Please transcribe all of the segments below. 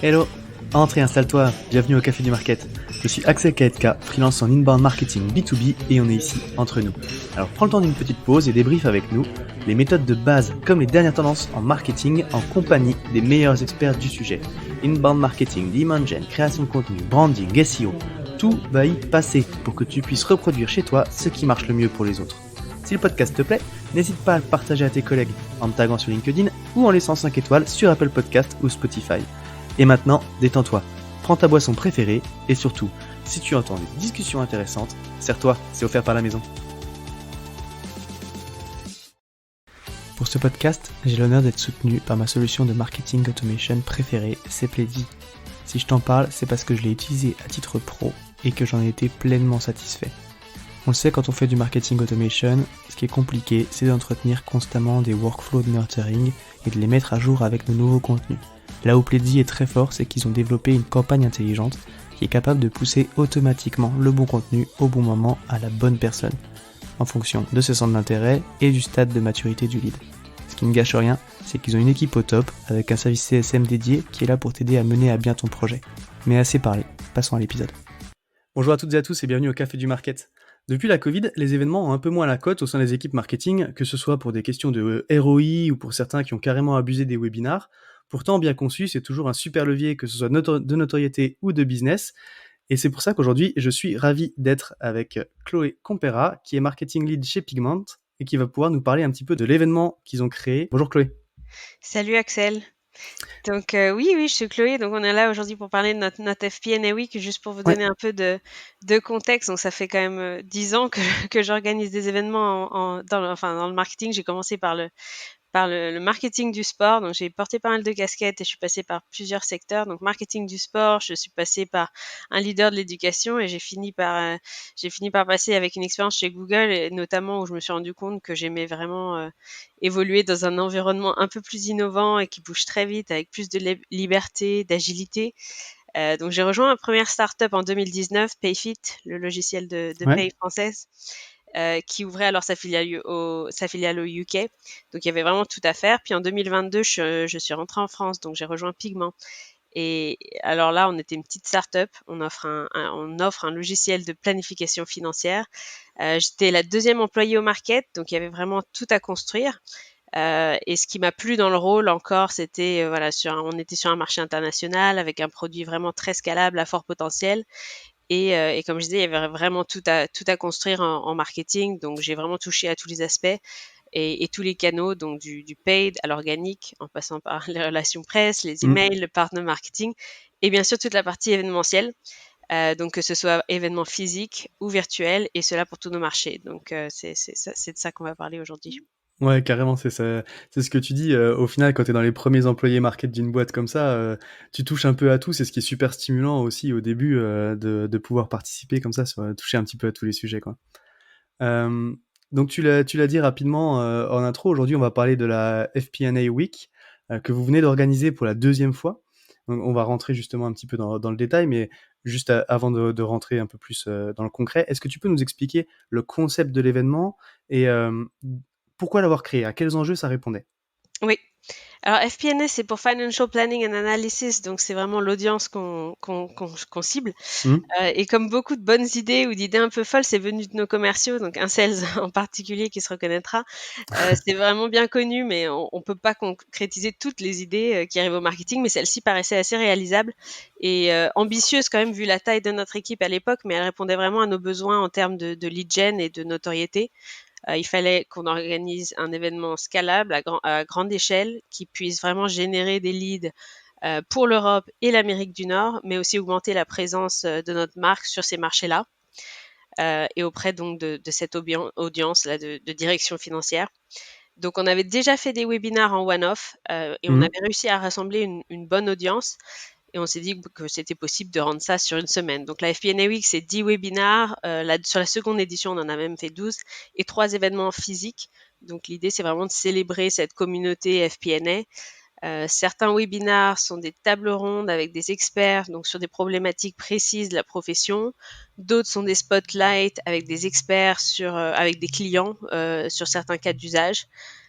Hello, entre et installe-toi, bienvenue au Café du Market. Je suis Axel Kaetka, freelance en inbound marketing B2B et on est ici entre nous. Alors prends le temps d'une petite pause et débrief avec nous les méthodes de base comme les dernières tendances en marketing en compagnie des meilleurs experts du sujet. Inbound marketing, demand gen, création de contenu, branding, SEO, tout va y passer pour que tu puisses reproduire chez toi ce qui marche le mieux pour les autres. Si le podcast te plaît, n'hésite pas à le partager à tes collègues en me taguant sur LinkedIn ou en laissant 5 étoiles sur Apple Podcast ou Spotify. Et maintenant, détends-toi, prends ta boisson préférée et surtout, si tu entends des discussions intéressantes, serre-toi, c'est offert par la maison. Pour ce podcast, j'ai l'honneur d'être soutenu par ma solution de marketing automation préférée, Sepleady. Si je t'en parle, c'est parce que je l'ai utilisé à titre pro et que j'en ai été pleinement satisfait. On le sait, quand on fait du marketing automation, ce qui est compliqué, c'est d'entretenir constamment des workflows de nurturing et de les mettre à jour avec nos nouveaux contenus. Là où Pleddy est très fort, c'est qu'ils ont développé une campagne intelligente qui est capable de pousser automatiquement le bon contenu au bon moment à la bonne personne, en fonction de ses centres d'intérêt et du stade de maturité du lead. Ce qui ne gâche rien, c'est qu'ils ont une équipe au top avec un service CSM dédié qui est là pour t'aider à mener à bien ton projet. Mais assez parlé, passons à l'épisode. Bonjour à toutes et à tous et bienvenue au Café du Market. Depuis la Covid, les événements ont un peu moins la cote au sein des équipes marketing, que ce soit pour des questions de ROI ou pour certains qui ont carrément abusé des webinars. Pourtant, bien conçu, c'est toujours un super levier, que ce soit de notoriété ou de business. Et c'est pour ça qu'aujourd'hui, je suis ravi d'être avec Chloé Compera, qui est marketing lead chez Pigment et qui va pouvoir nous parler un petit peu de l'événement qu'ils ont créé. Bonjour Chloé. Salut Axel. Donc oui, je suis Chloé. Donc on est là aujourd'hui pour parler de notre FP&A Week, juste pour vous Ouais. donner un peu de contexte. Donc ça fait quand même 10 ans que j'organise des événements dans le marketing. J'ai commencé par le marketing du sport. Donc, j'ai porté pas mal de casquettes et je suis passée par plusieurs secteurs. Donc, marketing du sport, je suis passée par un leader de l'éducation et j'ai fini par passer avec une expérience chez Google, et notamment où je me suis rendu compte que j'aimais vraiment évoluer dans un environnement un peu plus innovant et qui bouge très vite avec plus de liberté, d'agilité. Donc, j'ai rejoint ma première startup en 2019, Payfit, le logiciel de Ouais. paye française, qui ouvrait alors sa filiale au UK. Donc, il y avait vraiment tout à faire. Puis en 2022, je suis rentrée en France, donc j'ai rejoint Pigment. Et alors là, on était une petite start-up. On offre un logiciel de planification financière. J'étais la deuxième employée au market, donc il y avait vraiment tout à construire. Et ce qui m'a plu dans le rôle encore, c'était on était sur un marché international avec un produit vraiment très scalable, à fort potentiel. Et comme je disais, il y avait vraiment tout à construire en marketing. Donc, j'ai vraiment touché à tous les aspects et tous les canaux, donc du paid à l'organique, en passant par les relations presse, les emails, le partner marketing, et bien sûr toute la partie événementielle. Donc, que ce soit événements physiques ou virtuels, et cela pour tous nos marchés. Donc, c'est de ça qu'on va parler aujourd'hui. Ouais, carrément, c'est ça. C'est ce que tu dis. Au final, quand tu es dans les premiers employés market d'une boîte comme ça, tu touches un peu à tout. C'est ce qui est super stimulant aussi au début de pouvoir participer comme ça, toucher un petit peu à tous les sujets, quoi. Euh, donc tu l'as dit rapidement en intro. Aujourd'hui, on va parler de la FP&A Week que vous venez d'organiser pour la deuxième fois. Donc, on va rentrer justement un petit peu dans le détail, mais juste avant de rentrer un peu plus dans le concret, est-ce que tu peux nous expliquer le concept de l'événement et pourquoi l'avoir créé? À quels enjeux ça répondait? Oui. Alors, FP&A, c'est pour Financial Planning and Analysis, donc c'est vraiment l'audience qu'on cible. Hmm. Et comme beaucoup de bonnes idées ou d'idées un peu folles, c'est venu de nos commerciaux, donc un sales en particulier qui se reconnaîtra. C'est vraiment bien connu, mais on peut pas concrétiser toutes les idées qui arrivent au marketing, mais celle-ci paraissait assez réalisable et ambitieuse quand même vu la taille de notre équipe à l'époque, mais elle répondait vraiment à nos besoins en termes de lead gen et de notoriété. Il fallait qu'on organise un événement scalable à grande échelle qui puisse vraiment générer des leads pour l'Europe et l'Amérique du Nord, mais aussi augmenter la présence de notre marque sur ces marchés-là et auprès donc de cette audience-là de direction financière. Donc, on avait déjà fait des webinars en one-off et on Mhm. avait réussi à rassembler une bonne audience. Et on s'est dit que c'était possible de rendre ça sur une semaine. Donc, la FP&A Week, c'est 10 webinars. Sur la seconde édition, on en a même fait 12 et 3 événements physiques. Donc, l'idée, c'est vraiment de célébrer cette communauté FP&A Certains webinars sont des tables rondes avec des experts, donc sur des problématiques précises de la profession. D'autres sont des spotlights avec des experts avec des clients sur certains cas d'usage.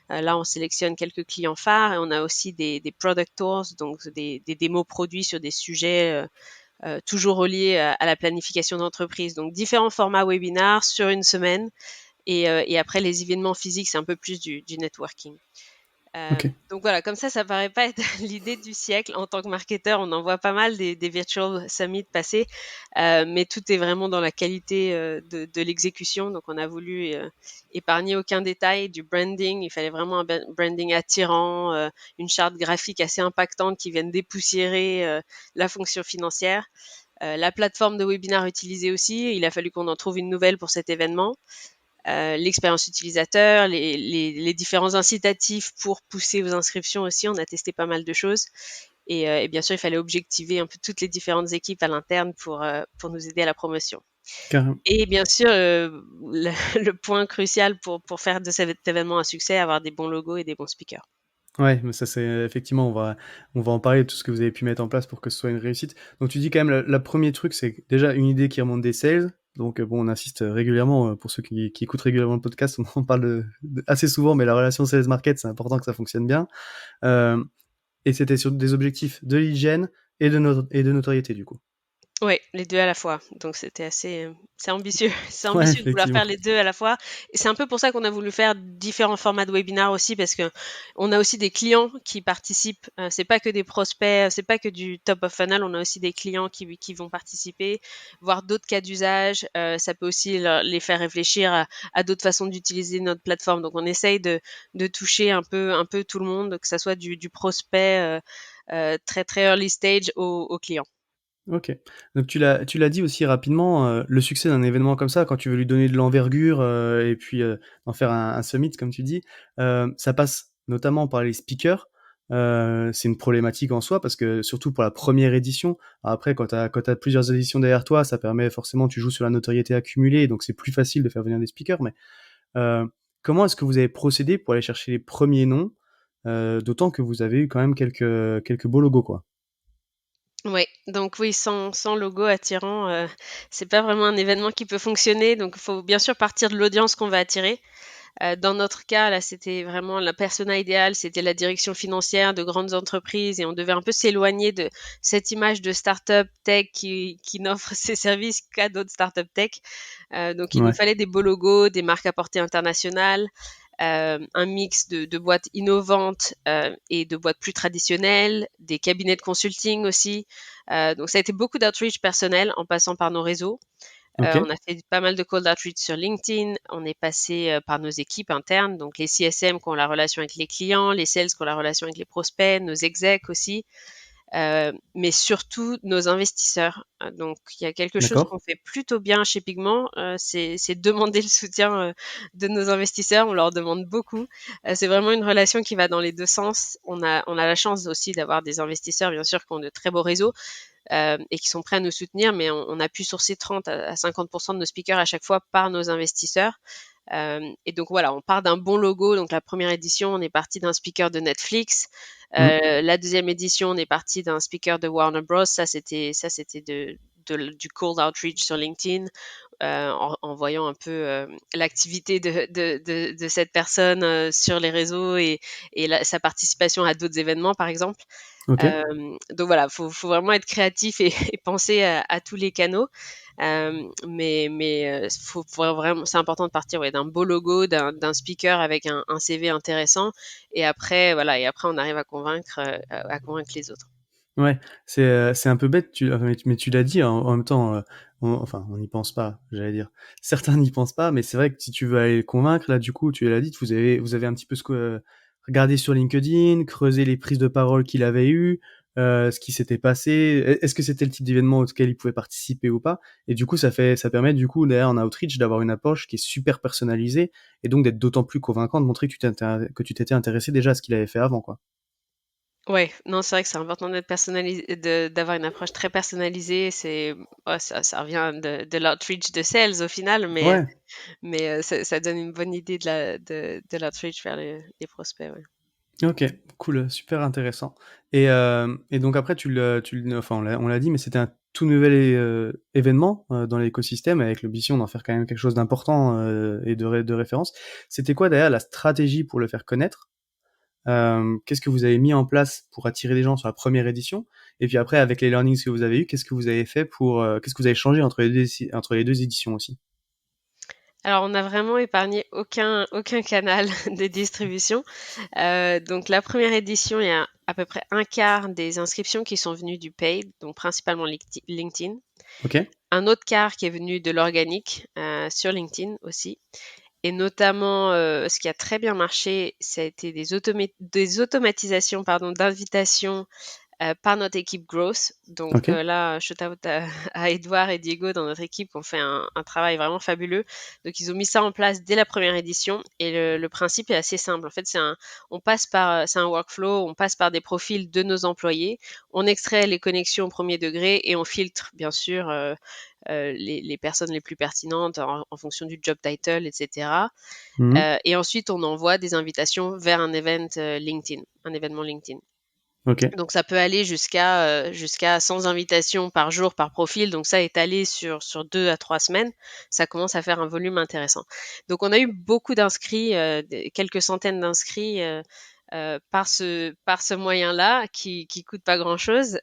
Là, on sélectionne quelques clients phares et on a aussi des product tours, donc des démos produits sur des sujets toujours reliés à la planification d'entreprise. Donc, différents formats webinars sur une semaine. Et après, les événements physiques, c'est un peu plus du networking. Ok. Donc voilà, comme ça paraît pas être l'idée du siècle. En tant que marketeur, on en voit pas mal des virtual summits passer, mais tout est vraiment dans la qualité de l'exécution. Donc on a voulu épargner aucun détail du branding. Il fallait vraiment un branding attirant, une charte graphique assez impactante qui vienne dépoussiérer la fonction financière. La plateforme de webinar utilisée aussi, il a fallu qu'on en trouve une nouvelle pour cet événement. L'expérience utilisateur, les différents incitatifs pour pousser aux inscriptions aussi. On a testé pas mal de choses. Et bien sûr, il fallait objectiver un peu toutes les différentes équipes à l'interne pour nous aider à la promotion. Carrément. Et bien sûr, le point crucial pour faire de cet événement un succès, avoir des bons logos et des bons speakers. Ouais, mais ça c'est effectivement, on va en parler de tout ce que vous avez pu mettre en place pour que ce soit une réussite. Donc tu dis quand même, la premier truc, c'est déjà une idée qui remonte des sales. Donc bon, on insiste régulièrement, pour ceux qui écoutent régulièrement le podcast, on en parle assez souvent, mais la relation sales-market, c'est important que ça fonctionne bien. Et c'était sur des objectifs de l'hygiène et de notoriété, du coup. Ouais, les 2 à la fois. Donc c'était c'est ambitieux. C'est Ouais, ambitieux de vouloir effectivement. faire les 2 à la fois et c'est un peu pour ça qu'on a voulu faire différents formats de webinaires aussi parce que on a aussi des clients qui participent, c'est pas que des prospects, c'est pas que du top of funnel, on a aussi des clients qui vont participer, voir d'autres cas d'usage, ça peut aussi les faire réfléchir à d'autres façons d'utiliser notre plateforme. Donc on essaye de toucher un peu tout le monde, que ça soit du prospect, très, très early stage au client. OK. Donc tu l'as dit aussi rapidement, le succès d'un événement comme ça, quand tu veux lui donner de l'envergure, et puis, en faire un summit comme tu dis, ça passe notamment par les speakers. C'est une problématique en soi parce que surtout pour la première édition, après quand tu as plusieurs éditions derrière toi, ça permet forcément tu joues sur la notoriété accumulée, donc c'est plus facile de faire venir des speakers. Mais, heu, comment est-ce que vous avez procédé pour aller chercher les premiers noms? D'autant que vous avez eu quand même quelques beaux logos, quoi. Ouais, donc oui, sans logo attirant, c'est pas vraiment un événement qui peut fonctionner. Donc il faut bien sûr partir de l'audience qu'on va attirer. Dans notre cas, là, c'était vraiment la persona idéale, c'était la direction financière de grandes entreprises et on devait un peu s'éloigner de cette image de start-up tech qui n'offre ses services qu'à d'autres start-up tech. Donc il nous Ouais. fallait des beaux logos, des marques à portée internationale, un mix de boîtes innovantes et de boîtes plus traditionnelles, des cabinets de consulting aussi. Donc ça a été beaucoup d'outreach personnel en passant par nos réseaux. OK. On a fait pas mal de cold outreach sur LinkedIn. On est passé par nos équipes internes, donc les CSM qui ont la relation avec les clients, les sales qui ont la relation avec les prospects, nos execs aussi, mais surtout nos investisseurs. Donc il y a quelque chose D'accord. qu'on fait plutôt bien chez Pigment, c'est demander le soutien de nos investisseurs. On leur demande beaucoup. C'est vraiment une relation qui va dans les deux sens. On a la chance aussi d'avoir des investisseurs, bien sûr, qui ont de très beaux réseaux, et qui sont prêts à nous soutenir, mais on a pu sourcer 30 à 50% de nos speakers à chaque fois par nos investisseurs. Et donc voilà, on part d'un bon logo. Donc la première édition, on est parti d'un speaker de Netflix. Mmh. La deuxième édition, on est parti d'un speaker de Warner Bros. Ça c'était du cold outreach sur LinkedIn, en voyant un peu l'activité de cette personne sur les réseaux et sa participation à d'autres événements, par exemple. OK. Donc voilà, faut vraiment être créatif et et penser à tous les canaux. Mais faut vraiment c'est important de partir, ouais, d'un beau logo, d'un speaker avec un CV intéressant et après voilà et après on arrive à convaincre les autres. Ouais, c'est un peu bête, mais tu l'as dit en même temps, on n'y pense pas, j'allais dire. Certains n'y pensent pas, mais c'est vrai que si tu veux aller les convaincre, là, du coup, tu l'as dit, vous avez un petit peu regardé sur LinkedIn, creusé les prises de parole qu'il avait eues, ce qui s'était passé. Est-ce que c'était le type d'événement auquel il pouvait participer ou pas? Et du coup, ça permet, du coup, derrière en outreach, d'avoir une approche qui est super personnalisée et donc d'être d'autant plus convaincant, de montrer que tu t'étais intéressé déjà à ce qu'il avait fait avant, quoi. Ouais, non, c'est vrai que c'est important d'être personnalisé, d'avoir une approche très personnalisée. Ouais, ça revient de l'outreach de sales au final, Ouais. mais ça donne une bonne idée de l'outreach vers les prospects, ouais. Ok, cool, super intéressant. Et donc après, enfin, on l'a dit, mais c'était un tout nouvel événement dans l'écosystème avec l'ambition d'en faire quand même quelque chose d'important et de référence. C'était quoi d'ailleurs la stratégie pour le faire connaître? Qu'est-ce que vous avez mis en place pour attirer les gens sur la première édition? Et puis après, avec les learnings que vous avez eus, qu'est-ce que vous avez fait qu'est-ce que vous avez changé entre les deux éditions aussi? Alors, on n'a vraiment épargné aucun canal de distribution. Donc, la première édition, il y a à peu près un quart des inscriptions qui sont venues du paid, donc principalement LinkedIn. Ok. Un autre quart qui est venu de l'organique sur LinkedIn aussi. Et notamment, ce qui a très bien marché, ça a été des automatisations pardon, d'invitations par notre équipe Growth. Donc Ok. là, shout out à Edouard et Diego dans notre équipe qui ont fait un travail vraiment fabuleux. Donc ils ont mis ça en place dès la première édition et le principe est assez simple. En fait, c'est un workflow, on passe par des profils de nos employés, on extrait les connexions au premier degré et on filtre bien sûr les personnes les plus pertinentes en fonction du job title, etc. Mhm. Et ensuite, on envoie des invitations vers un un événement LinkedIn. Ok. Donc ça peut aller jusqu'à 100 invitations par jour par profil. Donc ça étalé sur 2 à 3 semaines, ça commence à faire un volume intéressant. Donc on a eu beaucoup d'inscrits, quelques centaines d'inscrits par ce moyen-là qui coûte pas grand-chose.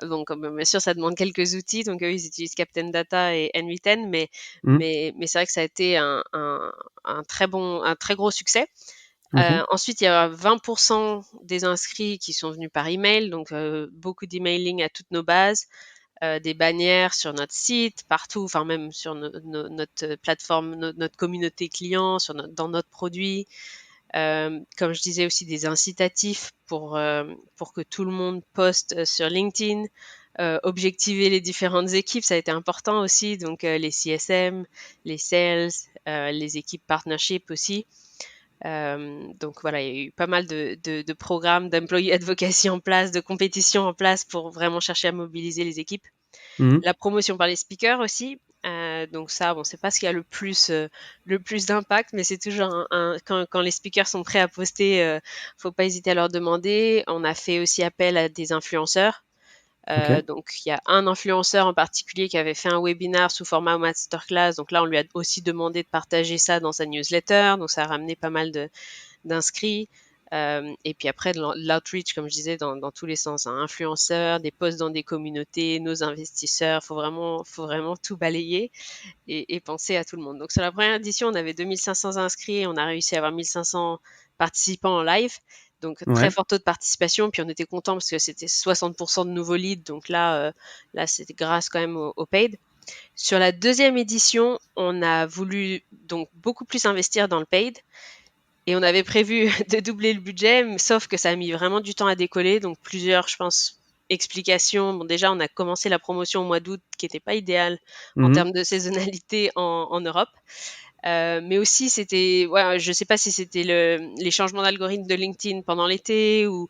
Donc bien sûr ça demande quelques outils. Donc eux ils utilisent Captain Data et N8N, Mhm. mais c'est vrai que ça a été un très gros succès. Ok. Ensuite, il y a 20% des inscrits qui sont venus par email, donc beaucoup d'emailing à toutes nos bases, des bannières sur notre site, partout, enfin même sur notre plateforme, notre communauté client, dans notre produit. Comme je disais aussi, des incitatifs pour que tout le monde poste sur LinkedIn. Objectiver les différentes équipes, ça a été important aussi, donc les CSM, les sales, les équipes partnership aussi. Donc voilà, il y a eu pas mal de programmes d'employee advocacy en place, de compétitions en place pour vraiment chercher à mobiliser les équipes. Mhm. La promotion par les speakers aussi. Donc ça, bon, c'est pas ce qui a le plus d'impact, mais c'est toujours quand les speakers sont prêts à poster, faut pas hésiter à leur demander. On a fait aussi appel à des influenceurs. Ok. Donc, il y a un influenceur en particulier qui avait fait un webinar sous format masterclass. Donc là, on lui a aussi demandé de partager ça dans sa newsletter. Donc, ça a ramené pas mal d'inscrits. Et puis après, de l'outreach, comme je disais, dans tous les sens. Hein. Influenceurs, des posts dans des communautés, nos investisseurs. Faut vraiment tout balayer et penser à tout le monde. Donc, sur la première édition, on avait 2500 inscrits. On a réussi à avoir 1500 participants en live. Donc, très Ouais. fort taux de participation. Puis, on était content parce que c'était 60% de nouveaux leads. Donc là c'était grâce quand même au paid. Sur la deuxième édition, on a voulu donc beaucoup plus investir dans le paid. Et on avait prévu de doubler le budget, sauf que ça a mis vraiment du temps à décoller. Donc plusieurs, je pense, explications. Bon, déjà, on a commencé la promotion au mois d'août, qui n'était pas idéal en Mhm. termes de saisonnalité en Europe. Mais aussi, ouais, je ne sais pas si c'était les changements d'algorithme de LinkedIn pendant l'été ou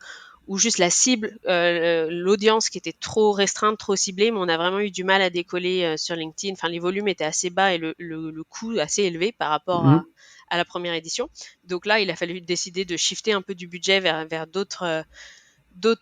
juste la cible, l'audience qui était trop restreinte, trop ciblée, mais on a vraiment eu du mal à décoller sur LinkedIn. Enfin, les volumes étaient assez bas et le coût assez élevé par rapport Mhm. à la première édition. Donc là, il a fallu décider de shifter un peu du budget vers d'autres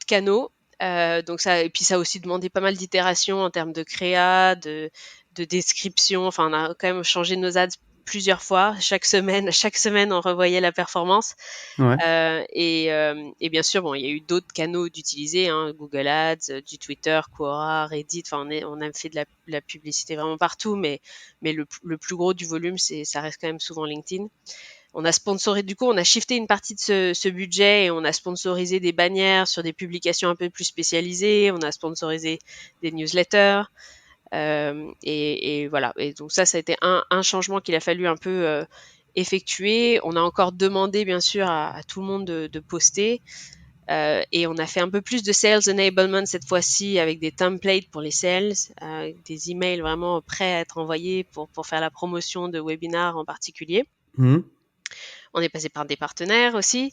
canaux. Donc ça, et puis ça a aussi demandé pas mal d'itérations en termes de créa, de description. Enfin, on a quand même changé nos ads plusieurs fois. Chaque semaine, on revoyait la performance. Ouais. Et bien sûr, bon, il y a eu d'autres canaux d'utiliser, hein, Google Ads, du Twitter, Quora, Reddit. Enfin, on a fait de la publicité vraiment partout, mais le plus gros du volume, ça reste quand même souvent LinkedIn. On a sponsorisé, du coup, on a shifté une partie de ce budget et on a sponsorisé des bannières sur des publications un peu plus spécialisées. On a sponsorisé des newsletters. Et voilà. Et donc ça a été un changement qu'il a fallu un peu effectuer. On a encore demandé, bien sûr, à tout le monde de poster. Et on a fait un peu plus de sales enablement cette fois-ci avec des templates pour les sales, des emails vraiment prêts à être envoyés pour faire la promotion de webinars en particulier. Mhm. On est passé par des partenaires aussi.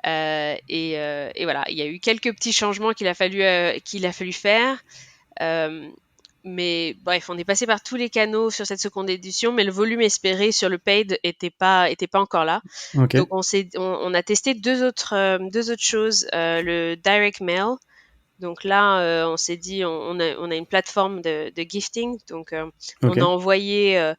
Et voilà, il y a eu quelques petits changements qu'il a fallu faire. Euh, mais bref, on est passé par tous les canaux sur cette seconde édition, mais le volume espéré sur le paid était pas encore là. Ok, Donc on a testé deux autres choses, le direct mail. Donc là, on s'est dit, on a une plateforme de gifting. Donc ok, on a envoyé,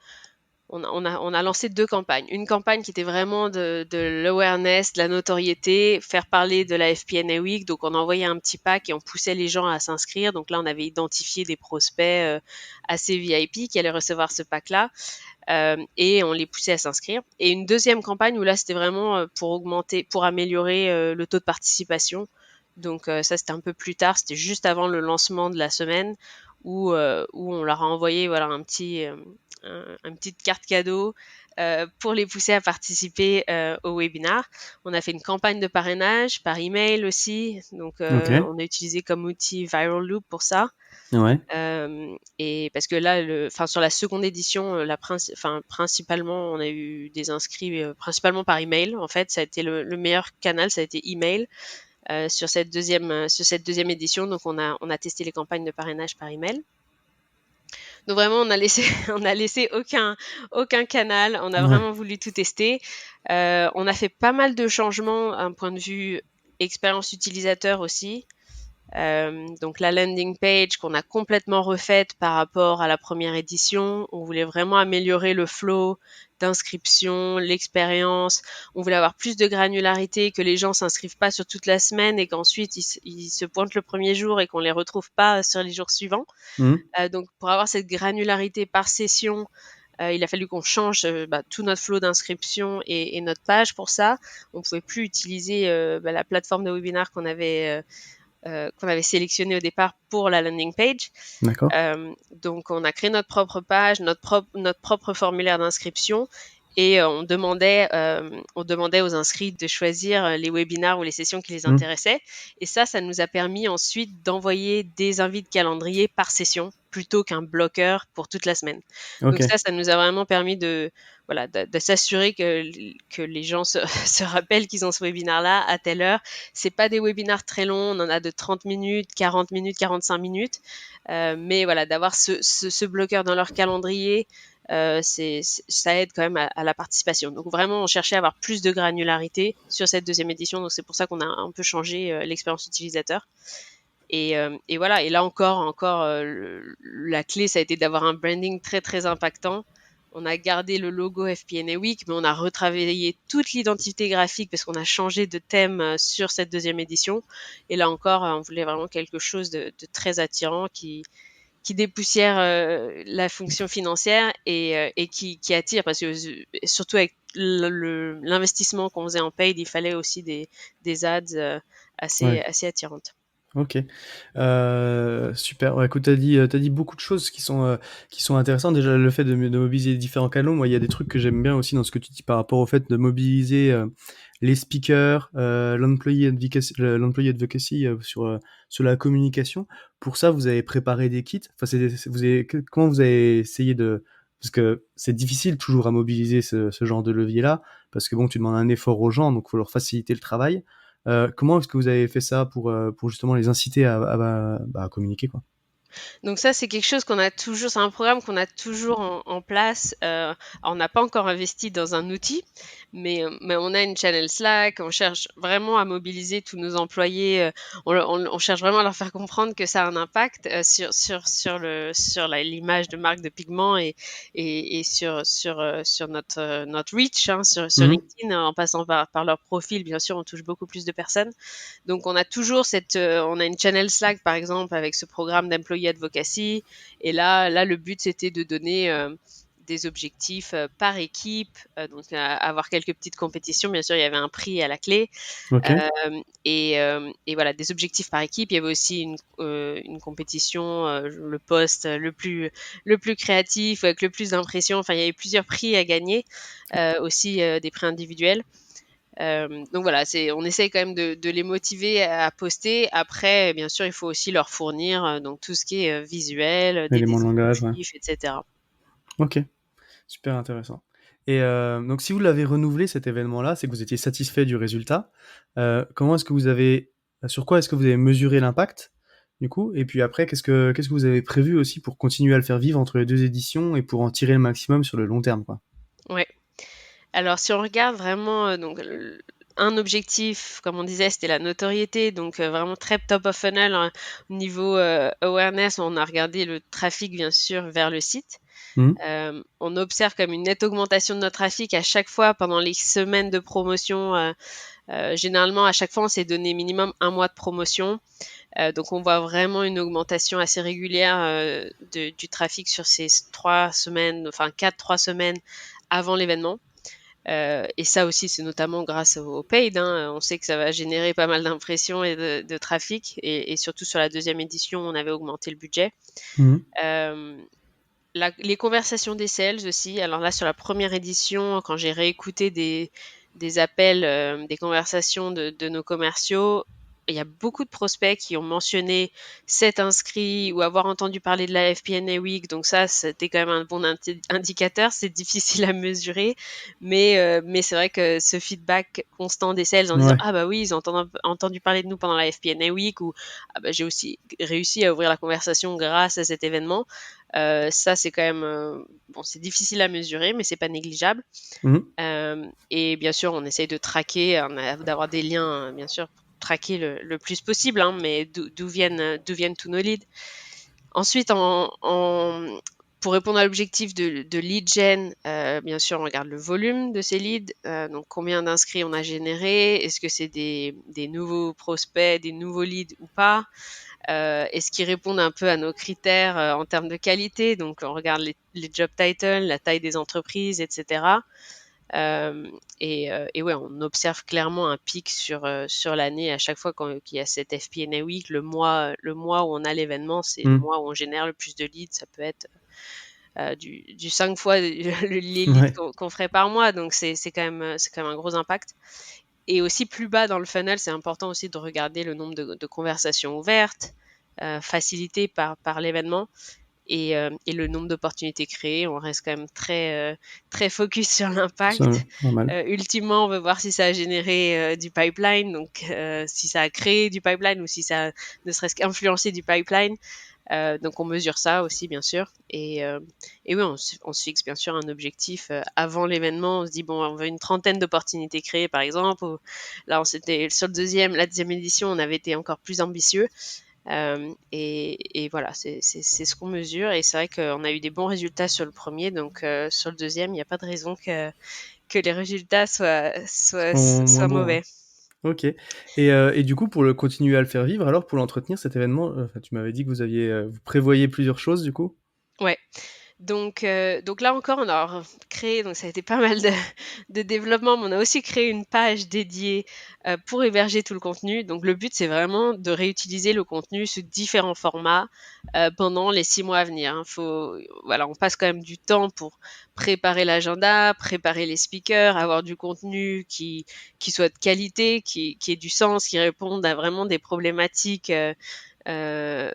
on a lancé deux campagnes. Une campagne qui était vraiment de l'awareness, de la notoriété, faire parler de la FP&A Week. Donc on envoyait un petit pack et on poussait les gens à s'inscrire. Donc là, on avait identifié des prospects assez VIP qui allaient recevoir ce pack-là. Et on les poussait à s'inscrire. Et une deuxième campagne où là, c'était vraiment pour améliorer le taux de participation. Donc ça, c'était un peu plus tard, c'était juste avant le lancement de la semaine où on leur a envoyé voilà, une petite carte cadeau pour les pousser à participer au webinar. On a fait une campagne de parrainage par email aussi. Donc ok, on a utilisé comme outil Viral Loop pour ça. ouais, Et parce que là, sur la seconde édition, principalement, on a eu des inscrits principalement par email. En fait, ça a été le meilleur canal, ça a été email sur cette deuxième édition. Donc, on a testé les campagnes de parrainage par email. Donc vraiment, on a laissé, on a laissé aucun canal. On a ouais, vraiment voulu tout tester. On a fait pas mal de changements d'un point de vue expérience utilisateur aussi. Donc la landing page qu'on a complètement refaite par rapport à la première édition. On voulait vraiment améliorer le flow d'inscription, l'expérience. On voulait avoir plus de granularité, que les gens s'inscrivent pas sur toute la semaine et qu'ensuite ils se pointent le premier jour et qu'on les retrouve pas sur les jours suivants. mhm, Donc pour avoir cette granularité par session, il a fallu qu'on change tout notre flow d'inscription et notre page pour ça. On pouvait plus utiliser la plateforme de webinar qu'on avait sélectionné au départ pour la landing page. d'accord, Donc, on a créé notre propre page, notre propre formulaire d'inscription. Et on demandait aux inscrits de choisir les webinars ou les sessions qui les mhm, intéressaient. Et ça nous a permis ensuite d'envoyer des invites calendrier par session plutôt qu'un bloqueur pour toute la semaine. ok, Donc ça nous a vraiment permis voilà, de s'assurer que les gens se rappellent qu'ils ont ce webinar-là à telle heure. C'est pas des webinars très longs, on en a de 30 minutes, 40 minutes, 45 minutes. Mais voilà, d'avoir ce bloqueur dans leur calendrier, ça aide quand même à la participation. Donc vraiment, on cherchait à avoir plus de granularité sur cette deuxième édition. Donc c'est pour ça qu'on a un peu changé l'expérience utilisateur. Et voilà. Et là encore, la clé, ça a été d'avoir un branding très très impactant. On a gardé le logo FP&A Week, mais on a retravaillé toute l'identité graphique parce qu'on a changé de thème sur cette deuxième édition. Et là encore, on voulait vraiment quelque chose de très attirant qui dépoussière la fonction financière et qui attire parce que surtout avec l'investissement qu'on faisait en paid, il fallait aussi des ads ouais. assez attirantes. Ok, super. Ouais, écoute, t'as dit beaucoup de choses qui sont intéressantes. Déjà, le fait de mobiliser les différents canaux. Moi, il y a des trucs que j'aime bien aussi dans ce que tu dis par rapport au fait de mobiliser les speakers, l'employee advocacy sur la communication. Pour ça, vous avez préparé des kits. Enfin, comment vous avez essayé de parce que c'est difficile toujours à mobiliser ce genre de levier-là, parce que bon, tu demandes un effort aux gens, donc faut leur faciliter le travail. Comment est-ce que vous avez fait ça pour justement les inciter à communiquer, quoi? Donc ça, c'est quelque chose c'est un programme qu'on a toujours en place. On n'a pas encore investi dans un outil, mais on a une channel Slack. On cherche vraiment à mobiliser tous nos employés. On cherche vraiment à leur faire comprendre que ça a un impact sur l'image de marque de Pigment et sur notre reach sur Mhm. LinkedIn en passant par leur profil. Bien sûr, on touche beaucoup plus de personnes. Donc, on a toujours on a une channel Slack, par exemple, avec ce programme d'employee advocacy. Et là, le but, c'était de donner des objectifs par équipe, donc avoir quelques petites compétitions. Bien sûr, il y avait un prix à la clé. Ok. Et voilà, des objectifs par équipe. Il y avait aussi une compétition, le poste le plus créatif, avec le plus d'impression. Enfin, il y avait plusieurs prix à gagner, aussi des prix individuels. Donc voilà, on essaye quand même de les motiver à poster. Après, bien sûr, il faut aussi leur fournir donc tout ce qui est visuel, des Éléments de langage, ouais. descriptifs, etc. Ok, super intéressant. Et donc, si vous l'avez renouvelé cet événement-là, c'est que vous étiez satisfait du résultat. Comment est-ce que sur quoi est-ce que vous avez mesuré l'impact? du coup. Et puis après, qu'est-ce que vous avez prévu aussi pour continuer à le faire vivre entre les deux éditions et pour en tirer le maximum sur le long terme, quoi. Ouais. Alors, si on regarde vraiment, donc, un objectif, comme on disait, c'était la notoriété, donc vraiment très top of funnel, hein. Au niveau awareness, on a regardé le trafic, bien sûr, vers le site. Mhm. On observe comme une nette augmentation de notre trafic à chaque fois pendant les semaines de promotion. Généralement, à chaque fois, on s'est donné minimum un mois de promotion. Donc, on voit vraiment une augmentation assez régulière du trafic sur ces 3 semaines, enfin 4, 3 semaines avant l'événement. Et ça aussi, c'est notamment grâce au paid, hein. On sait que ça va générer pas mal d'impressions et de trafic. Et surtout sur la deuxième édition, on avait augmenté le budget. Mhm. Euh, les conversations des sales aussi. Alors là, sur la première édition, quand j'ai réécouté des appels, des conversations de nos commerciaux, il y a beaucoup de prospects qui ont mentionné s'être inscrits ou avoir entendu parler de la FP&A Week. Donc ça, c'était quand même un bon indicateur. C'est difficile à mesurer, mais c'est vrai que ce feedback constant des sales en disant Ouais. ah bah oui, ils ont entendu parler de nous pendant la FP&A Week, ou ah bah j'ai aussi réussi à ouvrir la conversation grâce à cet événement. Ça, c'est quand même bon, c'est difficile à mesurer, mais c'est pas négligeable. Mhm. Et bien sûr, on essaye de traquer, d'avoir des liens, bien sûr, pour traquer le plus possible, hein, mais d'où viennent tous nos leads. Ensuite, pour répondre à l'objectif de lead gen, bien sûr, on regarde le volume de ces leads, donc combien d'inscrits on a généré, est-ce que c'est des nouveaux prospects, des nouveaux leads ou pas. Est-ce qu'ils répondent un peu à nos critères en termes de qualité? Donc, on regarde les job titles, la taille des entreprises, etc. Et ouais, on observe clairement un pic sur l'année à chaque fois qu'il y a cette FP&A Week. Le mois où on a l'événement, c'est le Mhm. mois où on génère le plus de leads. Ça peut être du 5 fois les leads Ouais. qu'on ferait par mois. Donc, c'est quand même un gros impact. Et aussi plus bas dans le funnel, c'est important aussi de regarder le nombre de conversations ouvertes, facilitées par l'événement, et le nombre d'opportunités créées. On reste quand même très focus sur C'est l'impact. normal. Ultimement, on veut voir si ça a généré du pipeline, donc si ça a créé du pipeline ou si ça a ne serait-ce qu'influencé du pipeline. Donc on mesure ça aussi, bien sûr. Et oui, on se fixe bien sûr un objectif avant l'événement. On se dit, bon, on veut une trentaine d'opportunités créées, par exemple. Là, on s'était sur la deuxième édition, on avait été encore plus ambitieux. Et voilà, c'est ce qu'on mesure. Et c'est vrai qu'on a eu des bons résultats sur le premier. Donc sur le deuxième, il n'y a pas de raison que les résultats Sont moins soient bons, ouais. mauvais. Ok. Et du coup, pour le continuer à le faire vivre, alors pour l'entretenir, cet événement, enfin, tu m'avais dit que vous prévoyez plusieurs choses, du coup. Ouais. Donc là encore, on a créé, donc ça a été pas mal de développement, mais on a aussi créé une page dédiée pour héberger tout le contenu. Donc le but, c'est vraiment de réutiliser le contenu sous différents formats pendant les 6 mois à venir, hein. Voilà, on passe quand même du temps pour préparer l'agenda, préparer les speakers, avoir du contenu qui soit de qualité, qui ait du sens, qui réponde à vraiment des problématiques. Euh,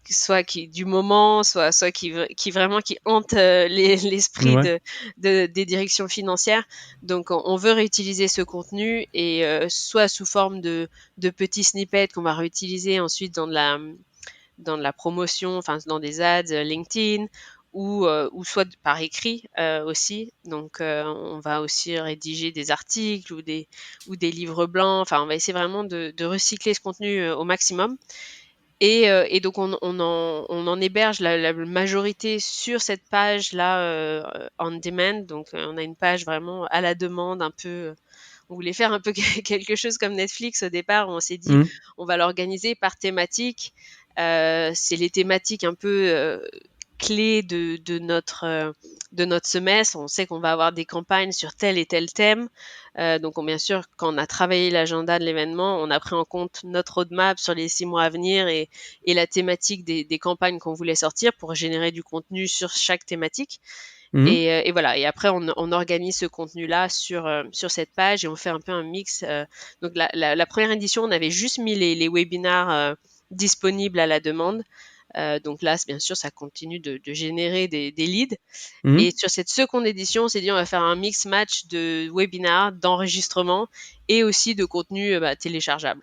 Soit du moment, soit qui vraiment qui hante l'esprit Ouais. des directions financières. Donc, on veut réutiliser ce contenu, et soit sous forme de petits snippets qu'on va réutiliser ensuite dans de la promotion, enfin dans des ads LinkedIn, ou soit par écrit aussi. Donc, on va aussi rédiger des articles ou des livres blancs. Enfin, on va essayer vraiment de recycler ce contenu au maximum. Et donc on en héberge la majorité sur cette page-là on demand. Donc on a une page vraiment à la demande, un peu. On voulait faire un peu quelque chose comme Netflix au départ, où on s'est dit Mhm. on va l'organiser par thématique. C'est les thématiques un peu clés de notre semestre. On sait qu'on va avoir des campagnes sur tel et tel thème. Donc, bien sûr, quand on a travaillé l'agenda de l'événement, on a pris en compte notre roadmap sur les 6 mois à venir, et la thématique des campagnes qu'on voulait sortir pour générer du contenu sur chaque thématique. Mhm. Et voilà. Et après, on organise ce contenu-là sur cette page, et on fait un peu un mix. Donc, la première édition, on avait juste mis les webinars disponibles à la demande. Donc là, bien sûr, ça continue de générer des leads. Et Mhm. sur cette seconde édition, on s'est dit on va faire un mix match de webinars, d'enregistrements et aussi de contenu téléchargeable.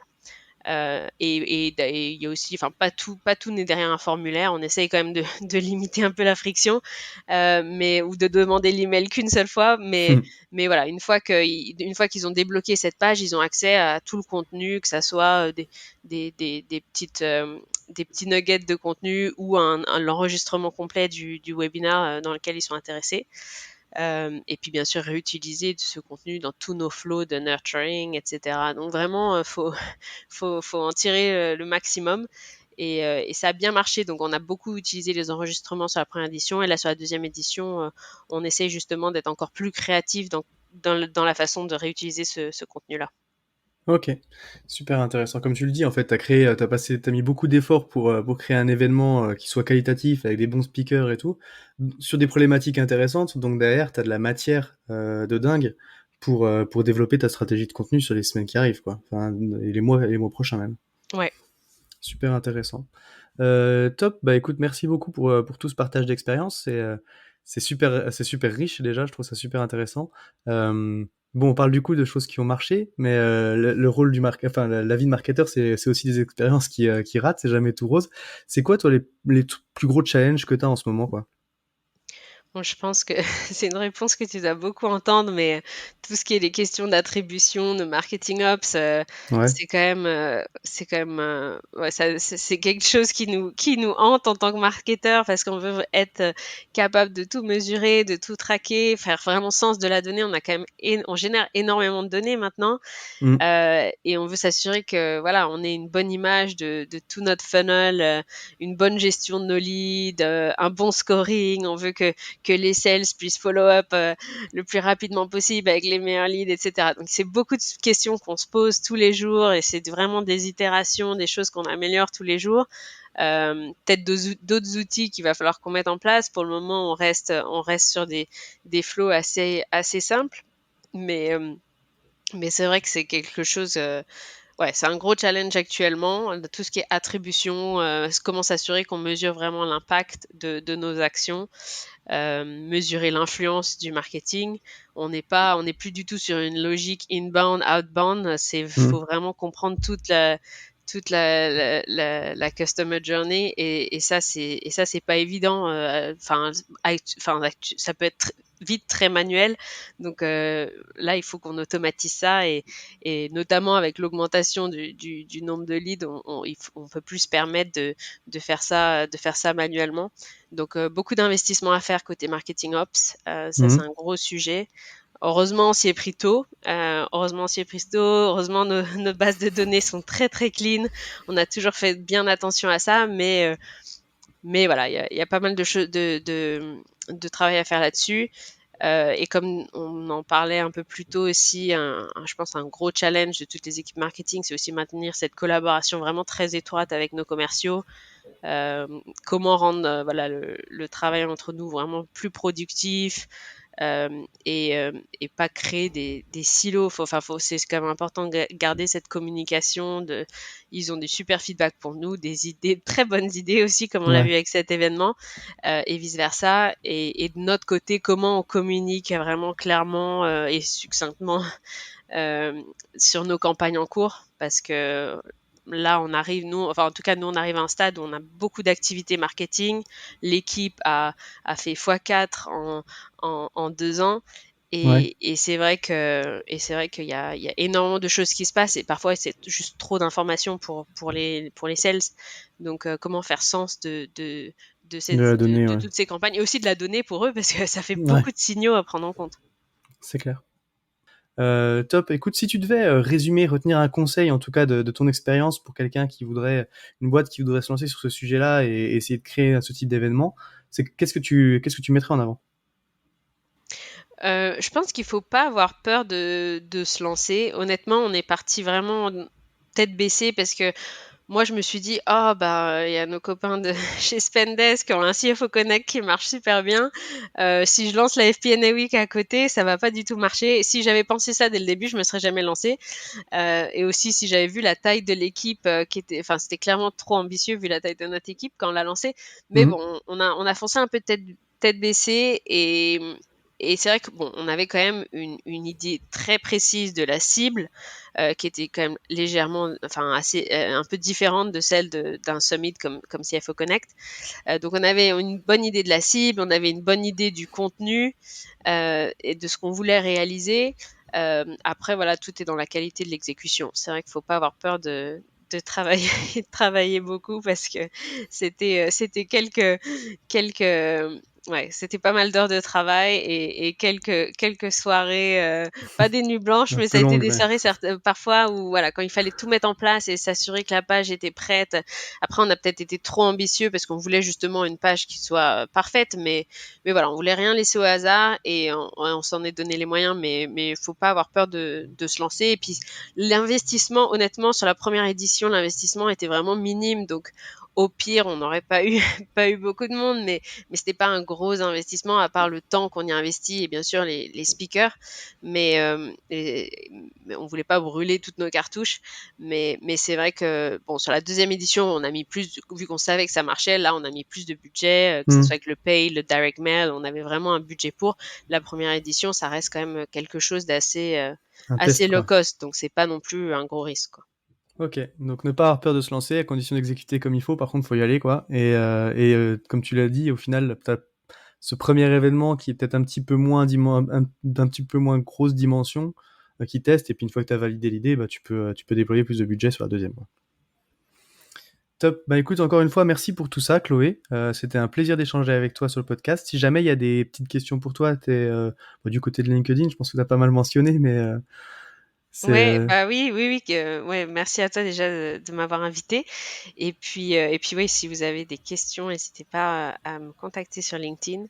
Et il y a aussi, enfin pas tout n'est derrière un formulaire. On essaye quand même de limiter un peu la friction, mais ou de demander l'email qu'une seule fois. Mais voilà, une fois qu'ils ont débloqué cette page, ils ont accès à tout le contenu, que ça soit des petits nuggets de contenu ou l'enregistrement complet du webinaire dans lequel ils sont intéressés. Et puis bien sûr réutiliser ce contenu dans tous nos flows de nurturing, etc. Donc vraiment, faut en tirer le maximum. Et ça a bien marché. Donc on a beaucoup utilisé les enregistrements sur la première édition, et là sur la deuxième édition, on essaye justement d'être encore plus créatif dans la façon de réutiliser ce contenu-là. Ok, super intéressant. Comme tu le dis, en fait, t'as mis beaucoup d'efforts pour créer un événement qui soit qualitatif, avec des bons speakers et tout, sur des problématiques intéressantes. Donc derrière, t'as de la matière de dingue pour développer ta stratégie de contenu sur les semaines qui arrivent, quoi. Enfin, et les mois prochains même. Ouais. Super intéressant. Top. Bah écoute, merci beaucoup pour tout ce partage d'expérience. C'est super riche déjà. Je trouve ça super intéressant. Bon, on parle du coup de choses qui ont marché, mais le rôle enfin la vie de marketeur, c'est aussi des expériences qui ratent. C'est jamais tout rose. C'est quoi toi les plus gros challenges que t'as en ce moment, quoi? Bon, je pense que c'est une réponse que tu dois beaucoup entendre, mais tout ce qui est les questions d'attribution, de marketing ops, Ouais. c'est quand même, ouais, c'est quelque chose qui nous hante en tant que marketeur, parce qu'on veut être capable de tout mesurer, de tout traquer, faire vraiment sens de la donnée. On a quand même, on génère énormément de données maintenant. Mm. Et on veut s'assurer que voilà, on ait une bonne image de tout notre funnel, une bonne gestion de nos leads, un bon scoring. On veut que les sales puissent follow-up le plus rapidement possible avec les meilleurs leads, etc. Donc c'est beaucoup de questions qu'on se pose tous les jours, et c'est vraiment des itérations, des choses qu'on améliore tous les jours. Peut-être d'autres outils qu'il va falloir qu'on mette en place. Pour le moment, on reste sur des flows assez simples, mais mais c'est vrai que c'est quelque chose, ouais, c'est un gros challenge actuellement, tout ce qui est attribution, comment s'assurer qu'on mesure vraiment l'impact de nos actions, mesurer l'influence du marketing. On n'est plus du tout sur une logique inbound, outbound. Faut Mm. vraiment comprendre toute la customer journey, et ça c'est pas évident. Ça peut être vite très manuel. Donc là, il faut qu'on automatise ça, et notamment avec l'augmentation du nombre de leads, on peut plus se permettre de faire ça manuellement. Donc beaucoup d'investissements à faire côté marketing ops. Ça c'est Mm. un gros sujet. Heureusement, on s'y est pris tôt. Heureusement, on s'y est pris tôt. Heureusement, nos bases de données sont très très clean. On a toujours fait bien attention à ça, mais voilà, il y a pas mal de choses de travail à faire là-dessus. Et comme on en parlait un peu plus tôt aussi, je pense un gros challenge de toutes les équipes marketing, c'est aussi maintenir cette collaboration vraiment très étroite avec nos commerciaux. Euh, Comment rendre voilà, le travail entre nous vraiment plus productif, et pas créer des silos. C'est quand même important de garder cette communication. Ils ont des super feedbacks pour nous, des idées, très bonnes idées aussi, comme on l'a vu Ouais. avec cet événement, et vice-versa. Et de notre côté, comment on communique vraiment clairement et succinctement euh, sur nos campagnes en cours, parce que là, en tout cas, nous, on arrive à un stade où on a beaucoup d'activités marketing. L'équipe a fait x4 en 2 ans. Ouais. Et c'est vrai qu'il y a énormément de choses qui se passent, et parfois c'est juste trop d'informations pour les sales. Donc, comment faire sens De la donnée, de ouais. toutes ces campagnes, et aussi de la donnée pour eux, parce que ça fait Ouais, beaucoup de signaux à prendre en compte. c'est clair. Top. Écoute, si tu devais résumer, retenir un conseil, en tout cas de ton expérience pour quelqu'un une boîte qui voudrait se lancer sur ce sujet-là et essayer de créer ce type d'événement, c'est qu'est-ce que tu mettrais en avant? Je pense qu'il faut pas avoir peur de se lancer. Honnêtement, on est parti vraiment tête baissée, parce que moi, je me suis dit, oh, bah, il y a nos copains de chez Spendesk qui ont un CFO Connect qui marche super bien. Si je lance la FP&A Week à côté, ça va pas du tout marcher. Et si j'avais pensé ça dès le début, je me serais jamais lancée. Et aussi, si j'avais vu la taille de l'équipe, enfin, c'était clairement trop ambitieux vu la taille de notre équipe quand on l'a lancé. Mais Mhm. bon, on a foncé un peu tête baissée, et c'est vrai que bon, on avait quand même une idée très précise de la cible, qui était quand même légèrement, enfin assez, un peu différente de celle d'un summit comme CFO Connect. Donc on avait une bonne idée de la cible, on avait une bonne idée du contenu et de ce qu'on voulait réaliser. Après voilà, tout est dans la qualité de l'exécution. C'est vrai qu'il faut pas avoir peur de travailler de travailler beaucoup parce que c'était ouais, c'était pas mal d'heures de travail et quelques soirées, pas des nuits blanches, Un mais peu ça a été longue, des ouais. soirées parfois où voilà, quand il fallait tout mettre en place et s'assurer que la page était prête. Après, on a peut-être été trop ambitieux parce qu'on voulait justement une page qui soit parfaite, mais voilà, on voulait rien laisser au hasard et on s'en est donné les moyens, mais faut pas avoir peur de se lancer. Et puis l'investissement, honnêtement, sur la première édition, l'investissement était vraiment minime, donc au pire, on n'aurait pas eu pas eu beaucoup de monde, mais c'était pas un gros investissement à part le temps qu'on y a investi et bien sûr les speakers, mais on voulait pas brûler toutes nos cartouches. Mais c'est vrai que bon, sur la deuxième édition, on a mis plus, vu qu'on savait que ça marchait, là on a mis plus de budget, que ce soit avec le pay, le direct mail, on avait vraiment un budget pour. La première édition, ça reste quand même quelque chose d'assez Un assez test, low quoi. cost, donc c'est pas non plus un gros risque, quoi. Ok, donc ne pas avoir peur de se lancer, à condition d'exécuter comme il faut, par contre, faut y aller, quoi. Comme tu l'as dit, au final, t'as ce premier événement qui est peut-être un petit peu moins d'un petit peu moins grosse dimension, qui teste, et puis une fois que t'as validé l'idée, bah, tu peux déployer plus de budget sur la deuxième, quoi. Top. Bah écoute, encore une fois, merci pour tout ça, Chloé. C'était un plaisir d'échanger avec toi sur le podcast. Si jamais il y a des petites questions pour toi, du côté de LinkedIn, je pense que t'as pas mal mentionné, mais c'est Ouais, bah oui, ouais, merci à toi déjà de m'avoir invité. Et puis oui, si vous avez des questions, n'hésitez pas à me contacter sur LinkedIn.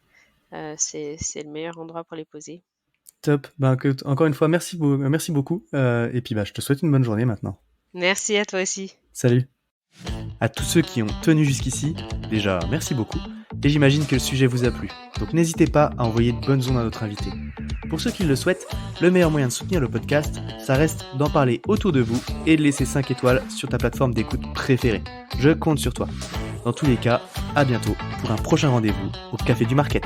C'est le meilleur endroit pour les poser. top. Bah écoute, encore une fois, merci beaucoup. Et puis bah, je te souhaite une bonne journée maintenant. Merci à toi aussi. Salut. À tous ceux qui ont tenu jusqu'ici, déjà merci beaucoup, et j'imagine que le sujet vous a plu, donc n'hésitez pas à envoyer de bonnes ondes à notre invité. Pour ceux qui le souhaitent, le meilleur moyen de soutenir le podcast, ça reste d'en parler autour de vous et de laisser 5 étoiles sur ta plateforme d'écoute préférée. Je compte sur toi. Dans tous les cas, à bientôt pour un prochain rendez-vous au Café du Market.